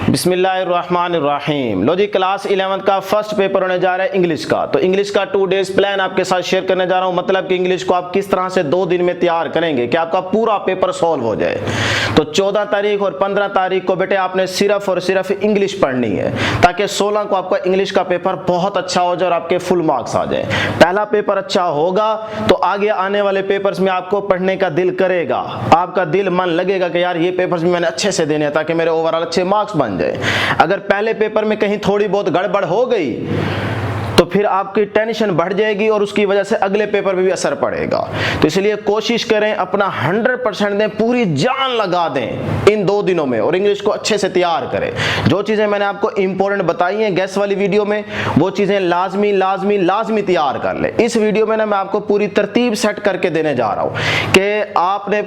बिस्मिल्लाहिर्रहमानिर्रहीम। लो जी, क्लास 11 का first paper होने जा रहा है इंग्लिश का। तो इंग्लिश का 2 डेज प्लान आपके साथ शेयर करने जा रहा हूं। मतलब कि इंग्लिश को आप किस तरह से 2 दिन में तैयार करेंगे कि आपका पूरा पेपर सॉल्व हो जाए। तो 14 तारीख और 15 तारीख को बेटे आपने सिर्फ और सिर्फ इंग्लिश पढ़नी है, ताकि 16 को आपका इंग्लिश का पेपर बहुत अच्छा हो जाए और आपके फुल मार्क्स आ जाए। पहला पेपर अच्छा होगा तो आगे आने वाले पेपर्स में आपको पढ़ने का दिल करेगा, आपका दिल मन लगेगा कि यार ये पेपर्स भी मैंने अच्छे से देने हैं ताकि मेरे ओवरऑल अच्छे मार्क्स बन जाए। अगर पहले पेपर में कहीं थोड़ी बहुत गड़बड़ हो गई तो फिर आपकी टेंशन बढ़ जाएगी और उसकी वजह से अगले पेपर पे भी असर पड़ेगा। तो इसलिए कोशिश करें, अपना 100% दें, पूरी जान लगा दें इन 2 दिनों में और इंग्लिश को अच्छे से तैयार करें। जो चीजें मैंने आपको इंपॉर्टेंट बताई हैं गैस वाली वीडियो में, वो चीजें लाजमी लाजमी लाजमी तैयार कर ले। इस वीडियो में ना मैं आपको पूरी तरतीब सेट करके देने जा रहा हूं कि आपने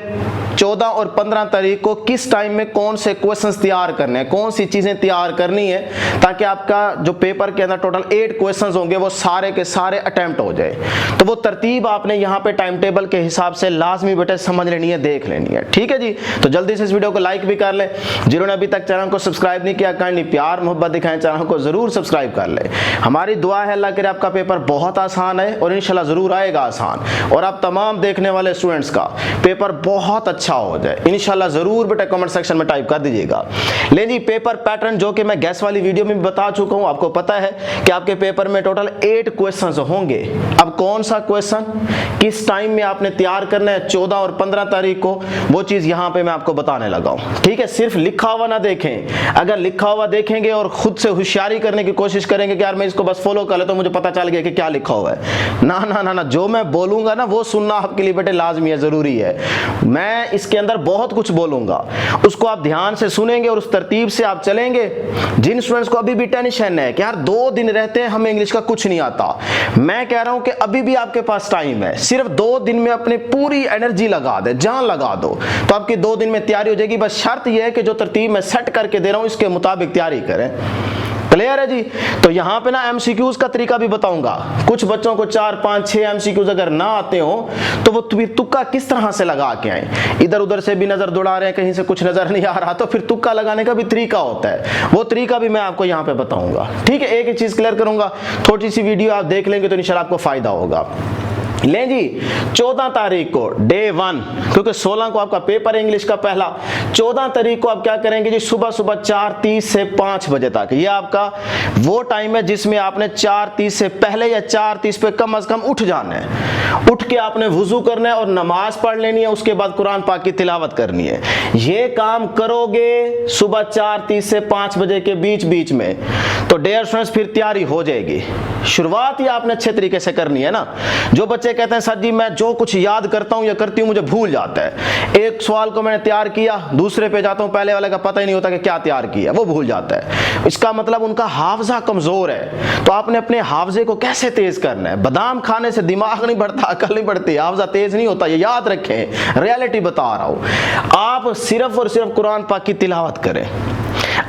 14 और 15 तारीख को किस टाइम में कौन से क्वेश्चंस तैयार करने हैं, कौन सी चीजें तैयार करनी है, ताकि आपका जो पेपर के अंदर टोटल 8 क्वेश्चंस होंगे वो सारे के सारे अटेम्प्ट हो जाए। तो वो तरतीब आपने यहाँ पे टाइम टेबल के हिसाब से लाजमी बेटे समझ लेनी है, देख लेनी है। ठीक है जी, तो जल्दी से इस वीडियो को लाइक भी कर ले। जिन्होंने अभी तक चैनल को सब्सक्राइब नहीं किया, काइंडली प्यार मोहब्बत दिखाएं, चैनल को जरूर सब्सक्राइब कर ले। हमारी दुआ है अल्लाह करे आपका पेपर बहुत आसान है और इंशाल्लाह जरूर आएगा आसान, और आप तमाम देखने वाले स्टूडेंट्स का पेपर बहुत अच्छा हो जाए इंशाल्लाह। जरूर बेटा कमेंट सेक्शन में टाइप कर दीजिएगा। ले जी, पेपर पैटर्न जो कि मैं गैस वाली वीडियो में भी बता चुका हूं, आपको पता है कि आपके पेपर में टोटल 8 क्वेश्चंस होंगे। अब कौन सा क्वेश्चन किस टाइम में आपने तैयार करना है 14 और 15 तारीख को, वो चीज यहां पे मैं आपको बताने लगा हूं। ठीक है, सिर्फ लिखा हुआ ना देखें। अगर लिखा हुआ देखेंगे और खुद से होशियारी करने की कोशिश करेंगे कि यार मैं इसको बस फॉलो कर ले तो मुझे पता चल गया कि क्या लिखा हुआ है, ना ना ना ना, जो मैं बोलूंगा ना वो सुनना आपके लिए बेटे लाजमी है, जरूरी है। मैं इसके अंदर बहुत कुछ बोलूंगा, उसको आप ध्यान से सुनेंगे और उस तरतीब से आप चलेंगे। जिन स्टूडेंट्स को अभी भी टेंशन है कि यार 2 दिन रहते हैं हमें इंग्लिश का कुछ नहीं आता, मैं कह रहा हूं कि अभी भी आपके पास टाइम है। सिर्फ 2 दिन में अपनी पूरी एनर्जी लगा दे, जान लगा दो, तो आपकी 2 दिन में तैयारी हो जाएगी। बस शर्त यह है कि जो तरतीब मैं सेट करके दे रहा हूं इसके मुताबिक तैयारी करें। क्लियर है जी? तो यहां पे ना एमसीक्यूज का तरीका भी बताऊंगा। कुछ बच्चों को 4, 5, 6 एमसीक्यूज अगर ना आते हो तो वो तुक्का किस तरह से लगा के आए। इधर उधर से भी नजर दौड़ा रहे हैं, कहीं से कुछ नजर नहीं आ रहा, तो फिर तुक्का लगाने का भी तरीका होता है, वो तरीका भी मैं आपको यहां पे बताऊंगा। ठीक है, एक ही चीज क्लियर करूंगा, थोड़ी सी वीडियो आप देख लेंगे तो इंशाल्लाह आपको फायदा होगा। ले जी, 14 तारीख को डे 1, क्योंकि 16 को आपका पेपर है इंग्लिश का पहला। 14 तारीख को आप क्या करेंगे जी, सुबह सुबह 4:30 से 5 बजे तक, ये आपका वो टाइम है जिसमें आपने 4:30 से पहले या 4:30 पे कम से कम उठ जाना है। उठ के आपने वुजू करना है और नमाज पढ़ लेनी है, उसके बाद कुरान पाक की तिलावत करनी है। ये काम करोगे सुबह 4:30 से 5 बजे के बीच बीच में, तो डियर स्टूडेंट्स फिर तैयारी हो जाएगी। शुरुआत ही आपने अच्छे तरीके से करनी है ना। जो बच्चे कहते हैं सर जी मैं जो कुछ याद करता हूं या करती हूं मुझे भूल जाता है, एक सवाल को मैंने तैयार किया, दूसरे पे जाता हूं, पहले वाले का पता ही नहीं होता कि क्या तैयार किया, वो भूल जाता है। इसका मतलब उनका हाफजा कमजोर है। तो आपने अपने हाफजे को कैसे तेज करना है। बादाम खाने से दिमाग नहीं बढ़ता, अकल नहीं बढ़ती, हाफजा तेज नहीं होता, ये याद रखें, रियलिटी बता रहा हूं। आप सिर्फ और सिर्फ कुरान पाक की तिलावत करें।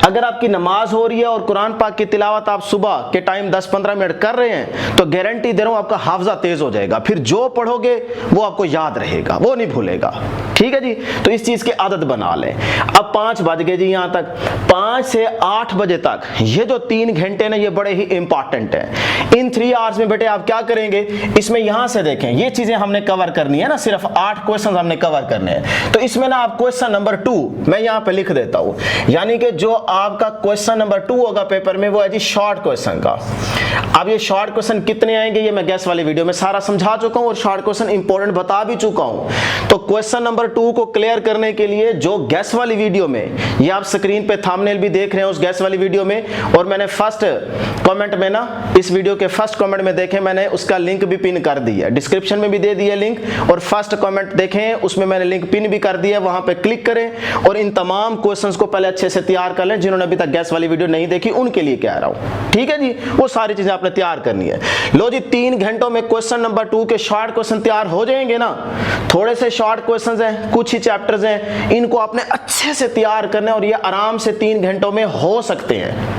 अगर आपकी नमाज हो रही है और कुरान पाक की तिलावत आप सुबह के टाइम 10-15 मिनट कर रहे हैं, तो गारंटी दे रहा हूं आपका हाफजा तेज हो जाएगा। फिर जो पढ़ोगे वो आपको याद रहेगा, वो नहीं भूलेगा। ठीक है जी, तो इस चीज की आदत बना लें। अब 5 बज गए जी, यहां तक 5 से 8 बजे तक ये जो 3 घंटे ना, ये बड़े ही इंपॉर्टेंट है। इन 3 आवर्स में बेटे आप क्या करेंगे, इसमें यहां से देखें ये चीजें हमने कवर करनी है ना, सिर्फ 8 क्वेश्चन हमने कवर करने हैं। तो इसमें ना आप क्वेश्चन नंबर 2 मैं यहां पे लिख देता हूं, यानी कि जो आपका क्वेश्चन नंबर 2 होगा पेपर में वो है जी शॉर्ट क्वेश्चन का। अब ये शॉर्ट क्वेश्चन कितने आएंगे ये मैं गैस वाली वीडियो में सारा समझा चुका हूं और शॉर्ट क्वेश्चन इंपॉर्टेंट बता भी चुका हूं। तो क्वेश्चन नंबर 2 को क्लियर करने के लिए जो गैस वाली वीडियो में, ये आप स्क्रीन पे थंबनेल भी देख रहे हैं उस गैस वाली वीडियो में, और मैंने फर्स्ट कमेंट में ना, इस वीडियो के फर्स्ट कमेंट में देखें, मैंने उसका लिंक भी पिन कर दिया, डिस्क्रिप्शन में भी दे दिया लिंक, और फर्स्ट कमेंट देखें उसमें मैंने लिंक पिन भी कर दिया, वहां पे क्लिक करें और इन तमाम क्वेश्चंस को पहले अच्छे से तैयार कर लें। जिन्होंने अभी तक गैस वाली वीडियो नहीं देखी उनके लिए कह रहा हूं। ठीक है जी, वो सारी चीजें आपने तैयार करनी है। लो जी, 3 घंटों में क्वेश्चन नंबर 2 के शॉर्ट क्वेश्चन तैयार हो जाएंगे ना। थोड़े से शॉर्ट क्वेश्चंस हैं, कुछ ही चैप्टर्स हैं, इनको आपने अच्छे से तैयार करना है और ये आराम से 3 घंटों में हो सकते हैं।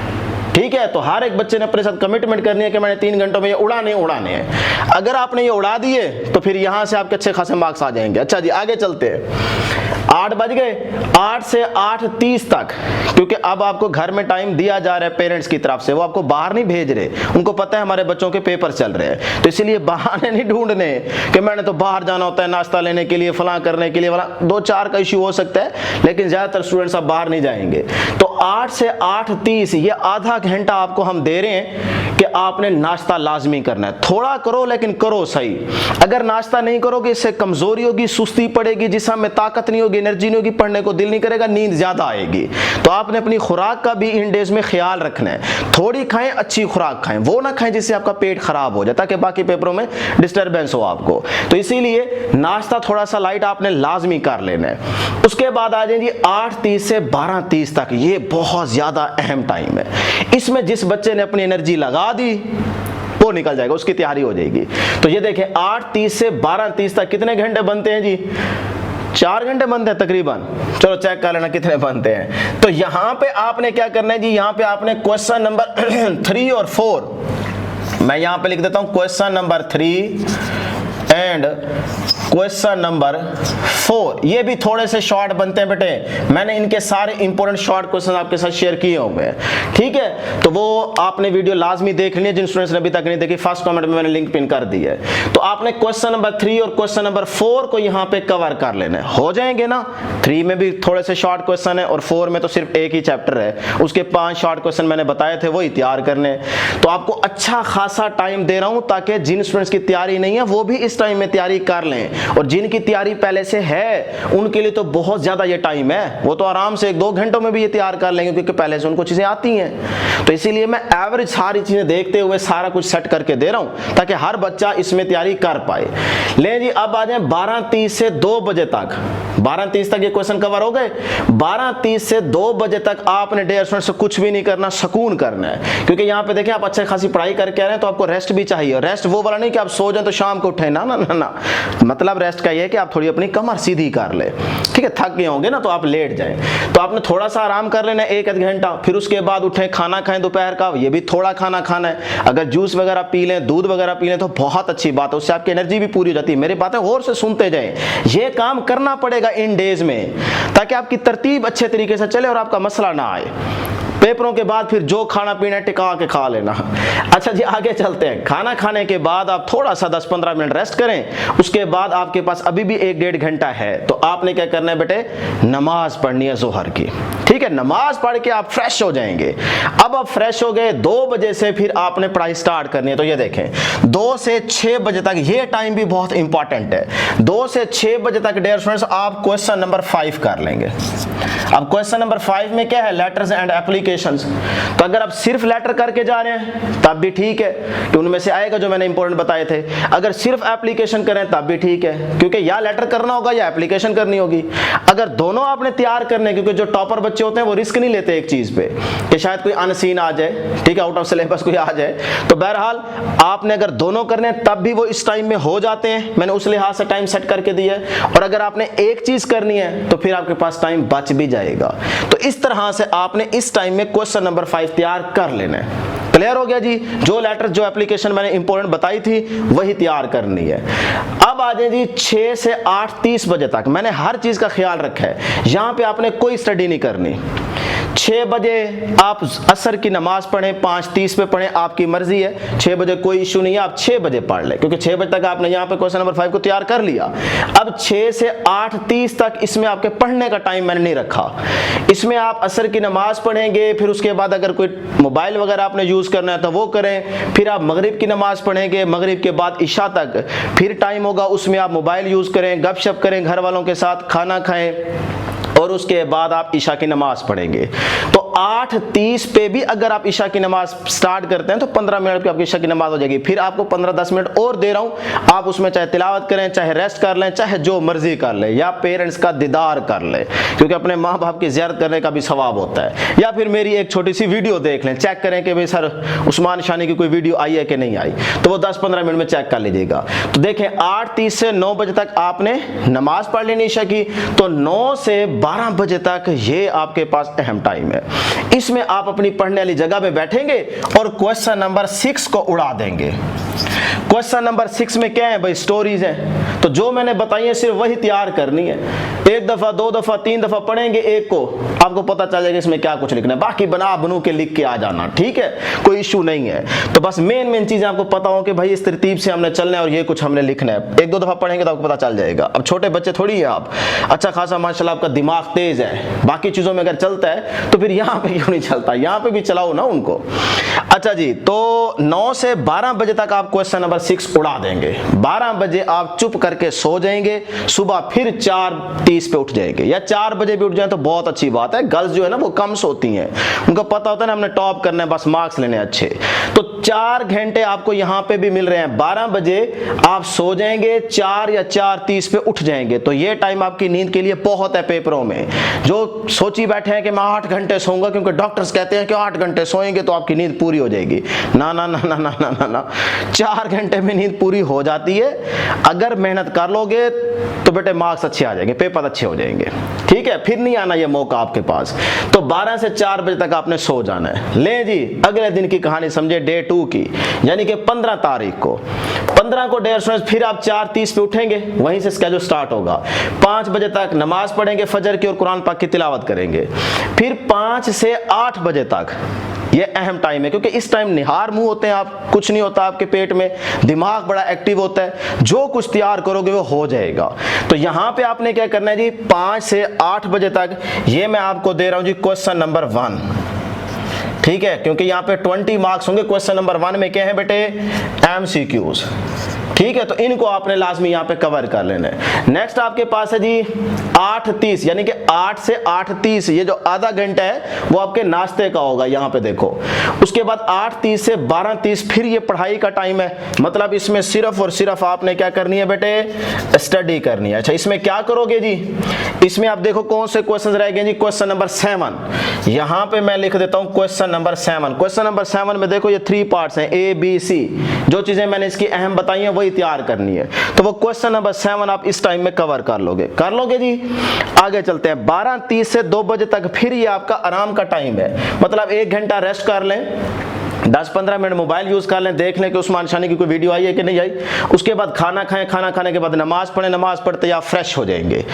ठीक है, तो हर एक बच्चे ने अपने साथ कमिटमेंट करनी है कि मैंने 3 घंटों में ये उड़ाने हैं। अगर आपने ये उड़ा दिए तो फिर यहां से आपके अच्छे खासे मार्क्स आ जाएंगे। अच्छा जी, आगे चलते हैं। 8 बज गए, 8 से 8:30 तक, क्योंकि अब आपको घर में टाइम दिया जा रहा है पेरेंट्स की तरफ से, वो आपको बाहर नहीं भेज रहे, उनको पता है हमारे बच्चों के पेपर चल रहे हैं, तो इसलिए बहाने नहीं ढूंढने कि मैंने तो बाहर जाना होता है नाश्ता लेने के लिए, फलां करने के लिए, फलां 2-4 का इश्यू हो सकता है, लेकिन ज्यादातर स्टूडेंट्स अब बाहर नहीं जाएंगे। तो 8 से 8:30 ये आधा घंटा आपको हम दे रहे हैं कि आपने नाश्ता लाजमी करना है। थोड़ा करो लेकिन करो सही। अगर नाश्ता नहीं करोगे इससे कमजोरी होगी, सुस्ती पड़ेगी, जिस्म में ताकत नहीं होगी, एनर्जी नहीं होगी, पढ़ने को दिल नहीं करेगा, नींद ज्यादा आएगी। तो आपने अपनी खुराक का भी इन डेज में ख्याल रखना है। थोड़ी खाएं, अच्छी खुराक खाएं, वो ना खाएं जिससे आपका पेट खराब हो जाए, ताकि बाकी पेपरों में डिस्टर्बेंस हो आपको। तो इसीलिए नाश्ता थोड़ा सा लाइट आपने लाजमी कर लेना है। उसके बाद आ जाएंगे 8:30 से 12:30 तक, ये बहुत ज्यादा अहम टाइम है। इसमें जिस बच्चे ने अपनी एनर्जी लगा दी वो निकल जाएगा, उसकी तैयारी हो जाएगी। तो ये देखें 8:30 से 12:30 तक कितने घंटे बनते हैं जी? 4 घंटे बनते हैं तकरीबन। चलो चेक कर लेना कितने बनते हैं। तो यहां पे आपने क्या करना है जी, यहां पे आपने क्वेश्चन नंबर 3 और 4, मैं यहां पे लिख देता हूं question number 3 and question number 4, ये भी थोड़े से शॉर्ट बनते हैं बेटे, मैंने इनके सारे इंपॉर्टेंट शॉर्ट क्वेश्चन आपके साथ शेयर किए होंगे, ठीक है? तो वो आपने वीडियो लाजमी देख ली है, जिन स्टूडेंट्स ने अभी तक नहीं देखी, फर्स्ट कमेंट में मैंने लिंक पिन कर दी है। तो आपने क्वेश्चन नंबर 3 और क्वेश्चन नंबर 4 को यहाँ पे कवर कर लेना है, हो जाएंगे ना? 3 में भी थोड़े से शॉर्ट क्वेश्चन है और 4 में तो सिर्फ एक ही चैप्टर है, उसके 5 शॉर्ट क्वेश्चन मैंने बताए थे, वही तैयार करने। तो आपको अच्छा खासा टाइम दे रहा हूं ताकि जिन स्टूडेंट्स की तैयारी नहीं है वो भी इस टाइम में तैयारी कर लें, और जिनकी तैयारी पहले से है उनके लिए तो बहुत ज्यादा ये टाइम है, वो तो आराम से 1-2 घंटों में भी ये तैयार कर लेंगे, क्योंकि पहले से उनको चीजें आती हैं। तो इसीलिए मैं एवरेज सारी चीजें देखते हुए सारा कुछ सेट करके दे रहा हूं ताकि हर बच्चा इसमें तैयारी कर पाए। ले जी, अब आ जाए 12:30 से 2 बजे तक। 12:30 तक ये क्वेश्चन कवर हो गए। 12:30 से 2 बजे तक आपने डे स्टूडेंट से कुछ भी नहीं करना, सुकून करना है, क्योंकि यहाँ पे देखिए आप अच्छी खासी पढ़ाई करके आ रहे हैं तो आपको रेस्ट भी चाहिए। रेस्ट वो वाला नहीं कि आप सो जाए तो शाम को उठे, ना ना ना ना, मतलब रेस्ट का ये है कि आप थोड़ी अपनी कमर सीधी कर ले, ठीक है? थक गए होंगे ना तो आप लेट जाएं, तो आपने थोड़ा सा आराम कर लेना 1-1 घंटा, फिर उसके बाद उठें, खाना खाएं दोपहर का, ये भी थोड़ा खाना खाना है। अगर जूस वगैरह पी लें, दूध वगैरह पी लें तो बहुत अच्छी बात है, उससे आपकी एनर्जी भी पूरी हो जाती है। मेरी बातें गौर से सुनते जाएं, ये काम करना पड़ेगा इन डेज में ताकि आपकी तरतीब अच्छे तरीके से चले और आपका मसला ना आए। पेपरों के बाद फिर जो खाना पीना टिका के खा लेना। अच्छा जी, आगे चलते हैं। खाना खाने के बाद आप थोड़ा सा 10-15 मिनट रेस्ट करें, उसके बाद आपके पास अभी भी 1-1.5 घंटा है, तो आपने क्या करना है बेटे, नमाज पढ़नी है जोहर की, ठीक है? नमाज पढ़ के आप फ्रेश हो जाएंगे। अब आप फ्रेश हो गए, 2 बजे से फिर आपने पढ़ाई स्टार्ट करनी है। तो ये देखें 2 से 6 बजे तक, ये टाइम भी बहुत इंपॉर्टेंट है। 2 से 6 बजे तक डियर स्टूडेंट्स आप क्वेश्चन नंबर 5 कर लेंगे। अब क्वेश्चन नंबर 5 में क्या है, लेटर्स एंड एप्लीकेशंस। तो अगर आप सिर्फ लेटर करके जा रहे हैं तब भी ठीक है, कि उनमें से आएगा जो मैंने इंपॉर्टेंट बताए थे। अगर सिर्फ एप्लीकेशन करें तब भी ठीक है, क्योंकि या लेटर करना होगा या एप्लीकेशन करनी होगी। अगर दोनों आपने तैयार करने, क्योंकि जो टॉपर बच्चे होते हैं वो रिस्क नहीं लेते एक चीज पे कि शायद कोई अनसीन आ जाए, ठीक है, आउट ऑफ सिलेबस कोई आ जाए, तो बहरहाल आपने अगर दोनों करने तब भी वो इस टाइम में हो जाते हैं। मैंने उस लिहाज से टाइम सेट करके दिया है। और अगर आपने एक चीज करनी है तो फिर आपके पास टाइम बच भी जाएगा। तो इस तरह से आपने इस टाइम में क्वेश्चन नंबर 5 तैयार कर लेना है। क्लियर हो गया जी? जो लेटर जो एप्लीकेशन मैंने इंपॉर्टेंट बताई थी वही तैयार करनी है। अब आ जाए जी 6 से 8:30 बजे तक, मैंने हर चीज का ख्याल रखा है। यहां पे आपने कोई स्टडी नहीं करनी। 6 बजे आप असर की नमाज पढ़ें, 5:30 पे पढ़ें, आपकी मर्जी है। 6 बजे कोई इशू नहीं है, आप 6 बजे पढ़ लें, क्योंकि 6 बजे तक आपने यहाँ पे क्वेश्चन नंबर 5 को तैयार कर लिया। अब 6 से 8:30 तक इसमें आपके पढ़ने का टाइम मैंने नहीं रखा। इसमें आप असर की नमाज पढ़ेंगे, फिर उसके बाद अगर कोई मोबाइल वगैरह आपने यूज करना है तो वो करें, फिर आप मगरिब की नमाज पढ़ेंगे, मगरिब के बाद इशा तक फिर टाइम होगा, उसमें आप मोबाइल यूज करें, गपशप करें घर वालों के साथ, खाना खाएं, और उसके बाद आप इशा की नमाज पढ़ेंगे। तो 8:30 पे भी अगर आप इशा की नमाज स्टार्ट करते हैं तो 15 मिनट की आपकी इशा की नमाज हो जाएगी। फिर आपको 15-10 मिनट और दे रहा हूं, आप उसमें चाहे तिलावत करें, चाहे रेस्ट कर लें, चाहे जो मर्जी कर लें, या पेरेंट्स का दीदार कर लें, क्योंकि अपने माँ बाप की ज़ियारत करने का भी सवाब होता है। या फिर मेरी एक छोटी सी वीडियो देख लें, चेक करें कि भाई सर उस्मान शानी की कोई वीडियो आई है कि नहीं आई, तो वो 10-15 मिनट में चेक कर लीजिएगा। तो देखें 8:30 से 9 बजे तक आपने नमाज पढ़ लेनी इशा की, तो 9 से 12 बजे तक ये आपके पास अहम टाइम है। इसमें आप अपनी पढ़ने वाली जगह पे बैठेंगे और क्वेश्चन नंबर 6 को उड़ा देंगे। क्वेश्चन नंबर 6 में क्या है भाई, स्टोरीज हैं। तो जो मैंने बताई है सिर्फ वही तैयार करनी है। एक दफा, दो दफा, तीन दफा पढ़ेंगे एक को, आपको पता चल जाएगा इसमें क्या कुछ लिखना है। बाकी बना बनू के लिख के आ जाना, ठीक है, कोई इशू नहीं है। तो बस मेन चीजें आपको पता हो कि भाई इस तरतीब से हमने चलना है और ये कुछ हमने लिखना है। एक दो दफा पढ़ेंगे तो आपको पता चल जाएगा। अब छोटे बच्चे थोड़ी है आप, अच्छा खासा माशाल्लाह आपका दिमाग तेज है, बाकी चीजों में अगर चलता है तो फिर यहाँ पे क्यों नहीं चलता, यहाँ पे भी चलाओ ना उनको। अच्छा जी, तो 9 से 12 बजे तक आप क्वेश्चन नंबर 6 उड़ा देंगे। 12 बजे आप चुप करके सो जाएंगे, सुबह फिर 4:30 पे उठ जाएंगे, या 4 बजे भी उठ जाए तो बहुत अच्छी बात है। गर्ल्स जो है ना वो कम सोती हैं, उनको पता होता है ना हमने टॉप करना है, बस मार्क्स लेने अच्छे। तो 4 घंटे आपको यहाँ पे भी मिल रहे हैं। 12 बजे आप सो जाएंगे, 4 या 4:30 पे उठ जाएंगे। तो ये टाइम आपकी नींद के लिए बहुत है। पेपरों में जो सोची बैठे हैं कि मैं 8 घंटे सोऊंगा क्योंकि डॉक्टर्स कहते हैं कि 8 घंटे सोएंगे तो आपकी नींद पूरी हो जाएगी, ना ना ना ना ना ना ना ना, 4 घंटे में नींद पूरी हो जाती है। अगर मेहनत कर लोगे तो बेटे मार्क्स अच्छे आ जाएंगे, पेपर अच्छे हो जाएंगे, ठीक है। फिर नहीं आना ये मौका आपके पास। तो 12 से 4 बजे तक आपने सो जाना है। ले जी, अगले दिन की कहानी समझे, डे 2 की, यानी कि 15 तारीख को। 15 को डेयर स्टूडेंट्स फिर आप 4:30 पे उठेंगे, वहीं से स्केड्यूल स्टार्ट होगा। 5 बजे तक नमाज पढ़ेंगे फजर की और कुरान पाक की तिलावत करेंगे। फिर 5 से 8 बजे तक ये अहम टाइम है, क्योंकि इस टाइम निहार मुंह होते हैं आप, कुछ नहीं होता आपके पेट में, दिमाग बड़ा एक्टिव होता है, जो कुछ तैयार करोगे वो हो जाएगा। तो यहां पे आपने क्या करना है जी, 5 से 8 बजे तक ये मैं आपको दे रहा हूं जी क्वेश्चन नंबर 1, ठीक है, क्योंकि यहाँ पे 20 मार्क्स होंगे। क्वेश्चन नंबर 1 में क्या है बेटे, MCQs, ठीक है। तो इनको आपने लाजमी यहाँ पे कवर कर लेना है। नेक्स्ट आपके पास है जी 8:30, यानी कि 8 से 8:30, ये जो आधा घंटा है वो आपके नाश्ते का होगा, यहाँ पे देखो। उसके बाद 8:30 से 12:30 फिर ये पढ़ाई का टाइम है, मतलब इसमें सिर्फ और सिर्फ आपने क्या करनी है बेटे, स्टडी करनी है। अच्छा, इसमें क्या करोगे जी, इसमें आप देखो कौन से क्वेश्चन रह गए जी, क्वेश्चन नंबर 7, यहाँ पे मैं लिख देता हूँ क्वेश्चन नंबर 7। क्वेश्चन नंबर 7 में देखो ये 3 पार्ट्स हैं, ABC, जो चीजें मैंने इसकी अहम बताई हैं वही तैयार करनी है। तो वो क्वेश्चन नंबर 7 आप इस टाइम में कवर कर लोगे जी। आगे चलते हैं, 12:30 से 2 बजे तक फिर ये आपका आराम का टाइम है, मतलब 1 घंटा रेस्ट कर लें, 10-15 मिनट मोबाइल यूज कर लें, देख लें कि उस्मान शानी की कोई वीडियो आई है कि नहीं आई। उसके बाद खाना खाएं, खाना खाने के बाद नमाज पढ़ें, नमाज पढ़ते आप फ्रेश हो जाएंगे।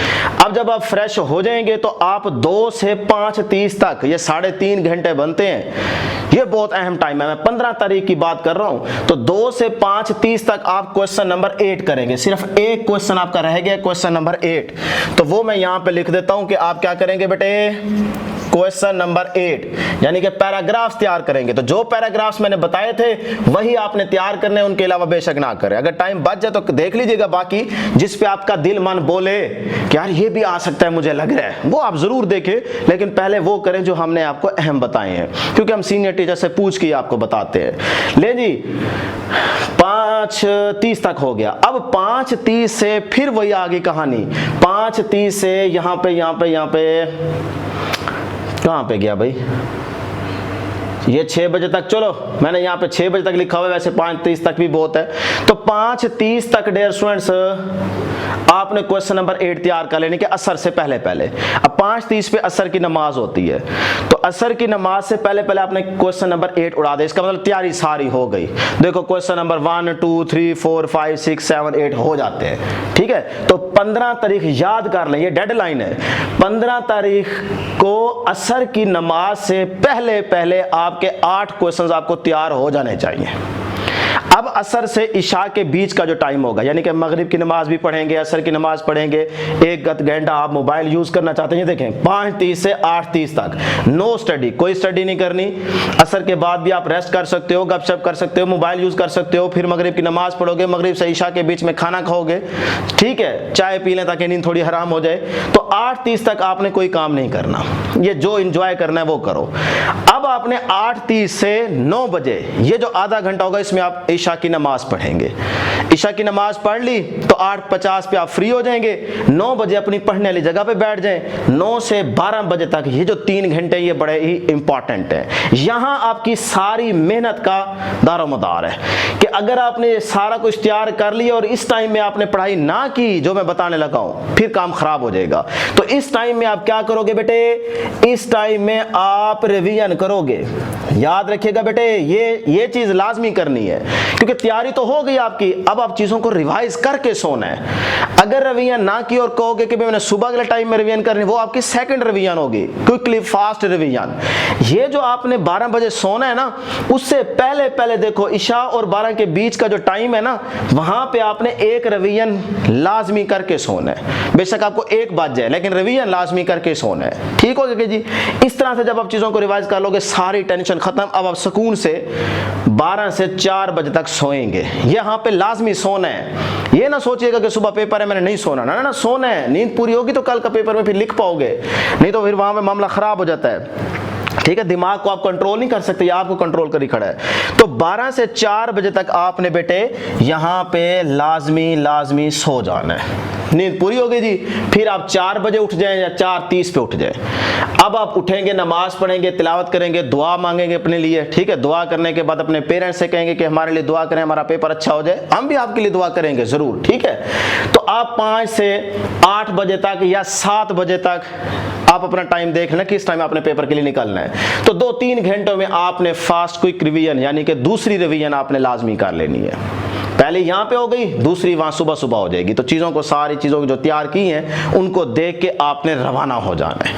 अब जब आप फ्रेश हो जाएंगे तो आप 2 से 5:30 तक, ये 3.5 घंटे बनते हैं, ये बहुत अहम टाइम है। मैं 15 तारीख की बात कर रहा हूं। तो 2 से 5:30 तक आप क्वेश्चन नंबर 8 करेंगे। सिर्फ एक क्वेश्चन आपका रह गया, क्वेश्चन नंबर 8। तो वो मैं यहां पे लिख देता हूं कि आप क्या करेंगे बेटे, क्वेश्चन नंबर 8, यानी कि पैराग्राफ्स तैयार करेंगे। तो जो पैराग्राफ्स मैंने बताए थे वही आपने तैयार करने, उनके अलावा बेशक ना करें। अगर टाइम बच जाए तो देख लीजिएगा, बाकी जिस पे आपका दिल मन बोले कि यार ये भी आ सकता है, मुझे लग रहा है, वो आप जरूर देखें, लेकिन पहले वो करें जो हमने आपको अहम बताए हैं, क्योंकि हम सीनियर टीचर से पूछ के आपको बताते हैं। ले जी, 5:30 तक हो गया। अब 5:30 से फिर वही आगे कहानी, 5:30 से यहाँ पे कहाँ पे गया भाई, ये 6 बजे तक, चलो मैंने यहाँ पे 6 बजे तक लिखा हुआ है, वैसे 5:30 तक भी बहुत है। तो 5:30 तक डियर स्टूडेंट्स आपने क्वेश्चन नंबर 8 तैयार कर लेने के असर से पहले। अब 5:30 पे असर की नमाज होती है, तो असर की नमाज से पहले आपने क्वेश्चन नंबर 8 उड़ा दे, इसका मतलब तैयारी सारी हो गई। देखो क्वेश्चन नंबर 1 2 3 4 5 6 7 8 हो जाते हैं, ठीक है। तो 15 तारीख याद कर लें, ये डेडलाइन है। 15 तारीख को असर की नमाज से पहले आपके 8 क्वेश्चंस आपको तैयार हो जाने चाहिए। अब असर से इशा के बीच का जो टाइम होगा, यानी कि मगरिब की नमाज भी पढ़ेंगे, असर की नमाज पढ़ेंगे, एक घंटा आप मोबाइल यूज करना चाहते हैं, देखें 5:30 से 8:30 तक नो स्टडी, कोई स्टडी नहीं करनी। असर के बाद भी आप रेस्ट कर सकते हो, गपशप कर सकते हो, मोबाइल यूज कर सकते हो, फिर मगरिब की नमाज पढ़ोगे, मगरिब से इशा के बीच में खाना खाओगे, ठीक है, चाय पी लें ताकि नींद थोड़ी हराम हो जाए। तो 8:30 तक आपने कोई काम नहीं करना, ये जो इंजॉय करना है वो करो। अब आपने 8:30 से 9 बजे ये जो आधा घंटा होगा, इसमें आप इशा की नमाज पढ़ेंगे। इशा की नमाज पढ़ ली तो 8:50 पे आप फ्री हो जाएंगे, 9 बजे अपनी पढ़ने वाली जगह पे बैठ जाएं। 9 से 12 बजे तक ये जो 3 घंटे ये बड़े ही इंपॉर्टेंट है। यहां आपकी सारी मेहनत का दारोमदार है कि अगर आपने ये सारा कुछ तैयार कर लिया और इस टाइम में आपने पढ़ाई ना की जो मैं बताने लगा हूं, फिर काम खराब हो जाएगा। तो इस टाइम में आप क्या करोगे बेटे, इस टाइम में आप रिवीजन करोगे। याद रखिएगा बेटे, ये चीज लाजमी करनी है क्योंकि तैयारी तो हो गई आपकी, अब आप चीजों को रिवाइज करके सोना है। अगर रिवीजन ना की और कहोगे कि मैंने सुबह के टाइम में रिवीजन करनी, वो आपकी सेकंड रिवीजन होगी, क्विकली फास्ट रिवीजन। ये जो आपने 12 बजे सोना है ना, उससे पहले पहले देखो इशा और 12 के बीच का जो टाइम है ना, वहां पे आपने एक रिवीजन लाजमी करके सोना है। बेशक आपको 1 बज जाए लेकिन रिवीजन लाजमी करके सोना है। ठीक हो गया जी। इस तरह से जब आप चीजों को रिवाइज कर लोगे, सारी टेंशन खत्म। अब आप सुकून से 12 से 4 बजे तक सोएंगे। यहां पे लाजमी सोना है। ये ना सोचिएगा कि सुबह पेपर है मैंने नहीं सोना, ना ना, सोना है। नींद पूरी होगी तो कल का पेपर में फिर लिख पाओगे, नहीं तो फिर वहां पे मामला खराब हो जाता है। ठीक है, दिमाग को आप कंट्रोल नहीं कर सकते, ये आपको कंट्रोल कर ही खड़ा है। तो 12 से 4 बजे तक आपने बेटे यहां पे लाजमी सो जाना है। नींद पूरी हो गई जी, फिर आप 4 बजे उठ जाएं या 4:30 पे उठ जाएं। अब आप उठेंगे, नमाज पढ़ेंगे, तिलावत करेंगे, दुआ मांगेंगे अपने लिए। ठीक है, दुआ करने के बाद अपने पेरेंट्स से कहेंगे कि हमारे लिए दुआ करें, हमारा पेपर अच्छा हो जाए। हम भी आपके लिए दुआ करेंगे जरूर। ठीक है, तो आप 5 से 8 बजे तक या 7 बजे तक आप अपना टाइम देख लेना किस टाइम आपने पेपर के लिए निकलना है। तो 2-3 घंटों में आपने फास्ट क्विक रिवीजन यानी कि दूसरी रिवीजन आपने लाजमी कर लेनी है। पहले यहां पे हो गई, दूसरी वहां सुबह हो जाएगी। तो चीजों को, सारी चीजों को जो तैयार की हैं उनको देख के आपने रवाना हो जाना है,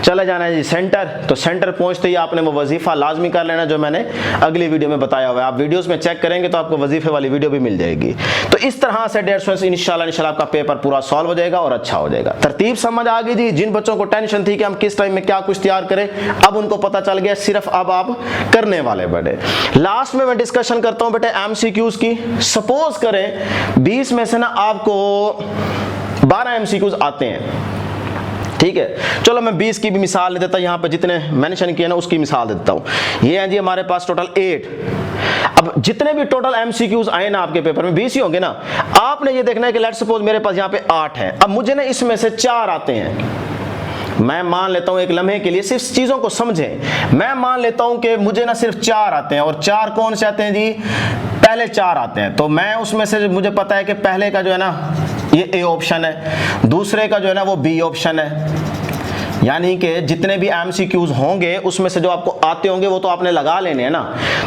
चले जाना है जी सेंटर। तो सेंटर पहुंचते ही आपने वो वजीफा लाजमी कर लेना जो मैंने अगली वीडियो में बताया हुआ है। आप वीडियोस में चेक करेंगे तो आपको वजीफे वाली वीडियो भी मिल जाएगी। तो इस तरह से 150 इंशाल्लाह आपका पेपर पूरा सॉल्व हो जाएगा और अच्छा हो जाएगा। तरतीब समझ आ गई जी। जिन बच्चों को टेंशन थी कि हम किस टाइम में क्या कुछ तैयार करें, अब उनको पता चल गया, सिर्फ अब आप करने वाले बड़े। लास्ट में मैं डिस्कशन करता हूं बेटे एमसीक्यूज की। सपोज करें 20 में से ना आपको 12 एमसीक्यूज आते हैं। ठीक है, चलो मैं 20 की भी मिसाल नहीं देता, यहां पे जितने मेंशन किए ना उसकी मिसाल देता हूं। ये है जी हमारे पास टोटल 8। अब जितने भी टोटल एमसीक्यूज आए ना आपके पेपर में 20 ही होंगे ना, आपने ये देखना है कि लेट्स सपोज मेरे पास यहां पे 8 है। अब मुझे ना इसमें से 4 आते हैं। मैं मान लेता हूं एक लम्हे के लिए, सिर्फ चीजों को समझें, मैं मान लेता हूं कि मुझे ना सिर्फ 4 आते हैं। और 4 कौन से आते हैं जी? पहले 4 आते हैं। तो मैं उसमें से मुझे पता है कि पहले का जो है ना ये ए ऑप्शन है, दूसरे का जो है ना वो बी ऑप्शन है। यानी कि जितने भी एमसीक्यूज होंगे उसमें से जो आपको आते होंगे वो तो आपने लगा लेने हैं ना।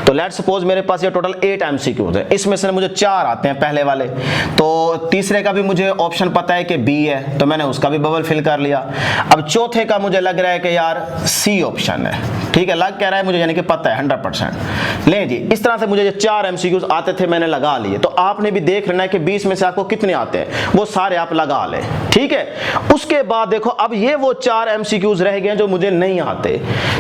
तो लेट्स सपोज मेरे पास ये टोटल 8 एमसीक्यूज है, इसमें से मुझे 4 आते हैं पहले वाले। तो तीसरे का भी मुझे ऑप्शन पता है कि बी है, तो मैंने उसका भी बबल फिल कर लिया। अब चौथे का मुझे लग रहा है कि यार सी ऑप्शन है। ठीक है, लग कह रहा है मुझे, यानी कि पता है 100%। ले जी, इस तरह से मुझे ये 4 एमसीक्यूज आते थे, मैंने लगा लिए। तो आपने भी देख लेना है कि 20 में से आपको कितने आते हैं, वो सारे आप लगा लें। ठीक है, उसके बाद देखो अब ये वो 4 एमसीक्यूज रह गए जो मुझे नहीं आते।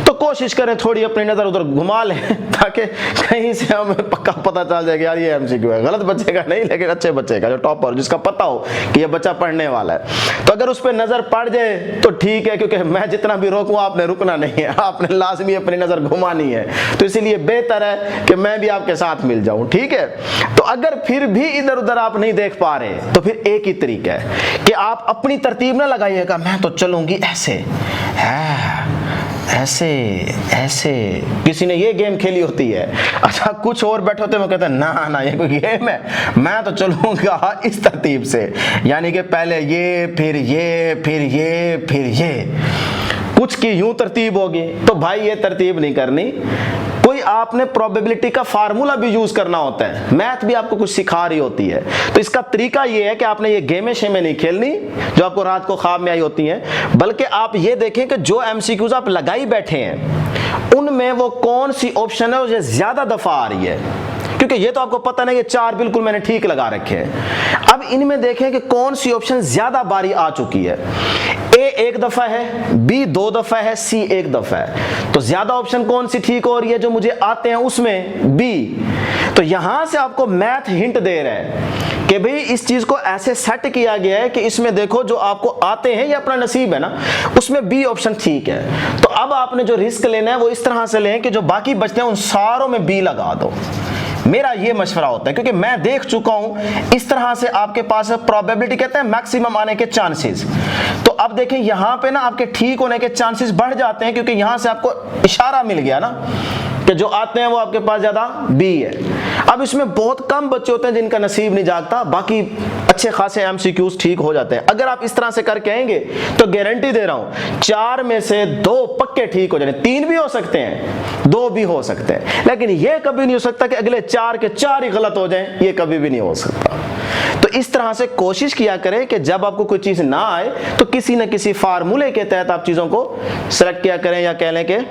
तो कोशिश करें थोड़ी अपनी नजर उधर घुमा लें ताकि कहीं से हमें पक्का पता चल जाए कि यार ये एमसीक्यू है। गलत बच्चे का नहीं, लेकिन अच्छे बच्चे का, जो टॉपर, जिसका पता हो कि ये बच्चा पढ़ने वाला है। तो अगर उस पर नजर पड़ जाए तो ठीक है, क्योंकि मैं जितना भी रोकूं आपने रुकना नहीं है, आपने लाजमी अपनी नजर घुमानी है। तो इसीलिए बेहतर है कि मैं भी आपके साथ मिल जाऊं। ठीक है, तो अगर फिर भी इधर उधर आप नहीं देख पा रहे तो फिर एक ही तरीका है कि आप अपनी तरतीब ना लगाइएगा। मैं तो चलूंगी ऐसे, ऐसे ऐसे। किसी ने ये गेम खेली होती है, अच्छा कुछ और बैठे होते हैं, वो कहते हैं ना ना ये कोई गेम है, मैं तो चलूंगा इस तरतीब से। यानी कि पहले ये, फिर ये, फिर ये, फिर ये, कुछ की यूं तरतीब होगी। तो भाई ये तरतीब नहीं करनी, कोई आपने प्रोबेबिलिटी का फार्मूला भी यूज करना होता है। मैथ भी आपको कुछ सिखा रही होती है। तो इसका तरीका ये है कि आपने ये गेमें शेमें नहीं खेलनी जो आपको रात को ख्वाब में आई होती हैं, बल्कि आप ये देखें कि जो एमसीक्यूज आप लगाई बैठे हैं उनमें वो कौन सी ऑप्शन है जो ज्यादा दफा आ रही है। क्योंकि ये तो आपको पता नहीं कि 4 बिल्कुल मैंने ठीक लगा रखे हैं। अब इनमें देखें कि कौन सी ऑप्शन ज्यादा बारी आ चुकी है। ए 1 दफा है, बी 2 दफा है, सी 1 दफा है। तो ज्यादा ऑप्शन कौन सी ठीक हो रही है? जो मुझे आते हैं उसमें बी। तो यहां से आपको मैथ हिंट दे रहा है कि भाई इस चीज को ऐसे सेट किया गया है कि इसमें देखो जो आपको आते हैं ये अपना नसीब है ना, उसमें बी ऑप्शन ठीक है। तो अब आपने जो रिस्क लेना है वो इस तरह से लें कि जो बाकी बचते हैं उन सारों में बी लगा दो। मेरा ये मशवरा होता है, क्योंकि मैं देख चुका हूं इस तरह से आपके पास प्रोबेबिलिटी कहते हैं मैक्सिमम आने के चांसेस। तो अब देखें यहां पे ना आपके ठीक होने के चांसेस बढ़ जाते हैं, क्योंकि यहां से आपको इशारा मिल गया ना कि जो आते हैं वो आपके पास ज्यादा बी है। अब इसमें बहुत कम बच्चे होते हैं जिनका नसीब नहीं जागता, बाकी अच्छे खासे एमसीक्यूज ठीक हो जाते हैं। अगर आप इस तरह से करके आएंगे तो गारंटी दे रहा हूं 4 में से 2 पक्के ठीक हो जाने, 3 भी हो सकते हैं, 2 भी हो सकते हैं, लेकिन यह कभी नहीं हो सकता कि अगले 4 के 4 ही गलत हो जाएं, ये कभी भी नहीं हो सकता। तो इस तरह से कोशिश किया करें कि जब आपको कोई चीज ना आए तो किसी न किसी फार्मूले के तहत आप चीजों को सेलेक्ट किया करें या कह लें कि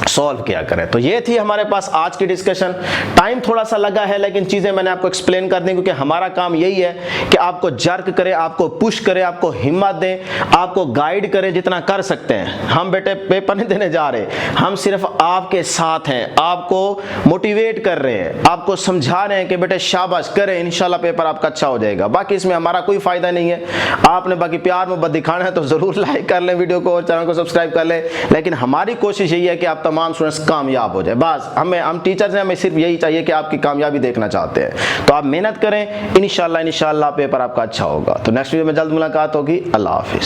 सॉल्व किया करें। तो ये थी हमारे पास आज की डिस्कशन। टाइम थोड़ा सा लगा है, लेकिन चीजें मैंने आपको एक्सप्लेन कर दी, क्योंकि हमारा काम यही है कि आपको जर्क करे, आपको पुश करे, आपको हिम्मत दें, आपको गाइड करें जितना कर सकते हैं। हम बेटे पेपर नहीं देने जा रहे, हम सिर्फ आपके साथ हैं, आपको मोटिवेट कर रहे हैं, आपको समझा रहे हैं कि बेटे शाबाश करें, इंशाल्लाह पेपर आपका अच्छा हो जाएगा। बाकी इसमें हमारा कोई फायदा नहीं है। आपने बाकी प्यार मोहब्बत दिखाना है तो जरूर लाइक कर लें वीडियो को और चैनल को सब्सक्राइब कर लें, लेकिन हमारी कोशिश यही है कि आप तमाम स्टूडेंट्स कामयाब हो जाए। बस हम टीचर्स हैं, हमें सिर्फ यही चाहिए कि आपकी कामयाबी देखना चाहते हैं। तो आप मेहनत करें, इंशाल्लाह पेपर आपका अच्छा होगा। तो नेक्स्ट वीडियो में जल्द मुलाकात होगी। अल्लाह हाफिज।